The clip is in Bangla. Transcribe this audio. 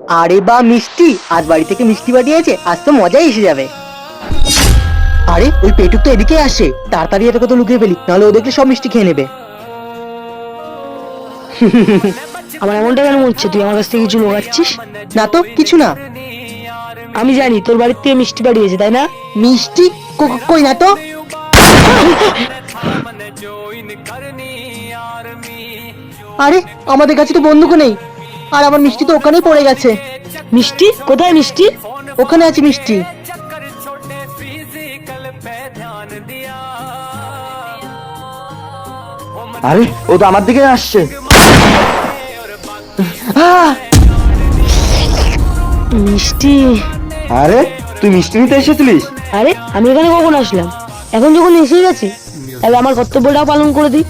আরে বা মিষ্টি, আজ বাড়ি থেকে মিষ্টি পাঠিয়েছে, আজ তো মজাই এসে যাবে। আরে ওই পেটুক তো এদিকে আসে, তাড়াতাড়ি এটাকে তো লুকিয়ে ফেলি, নাহলে ও দেখলে সব মিষ্টি খেয়ে নেবে। আমার এমনটা কেন মনে তুই আমার কাছ থেকে কিছু লোকাচ্ছিস? না তো কিছু না। আমি জানি তোর বাড়ির থেকে মিষ্টি পাঠিয়েছে, তাই না? মিষ্টি? কই না তো। আরে আমাদের কাছে তো বন্দুকও নেই, আর আমার মিষ্টি তো ওখানেই পড়ে গেছে। মিষ্টি কোথায়? মিষ্টি ওখানে আছে মিষ্টি। আরে ও তো আমার দিকে আসছে। আহ! মিষ্টি। আরে তুই মিষ্টি নিতে এসেছিলিস? আরে আমি এখানে কখন আসলাম? এখন যখন এসে গেছি তাহলে আমার কর্তব্যটাও পালন করে দিই।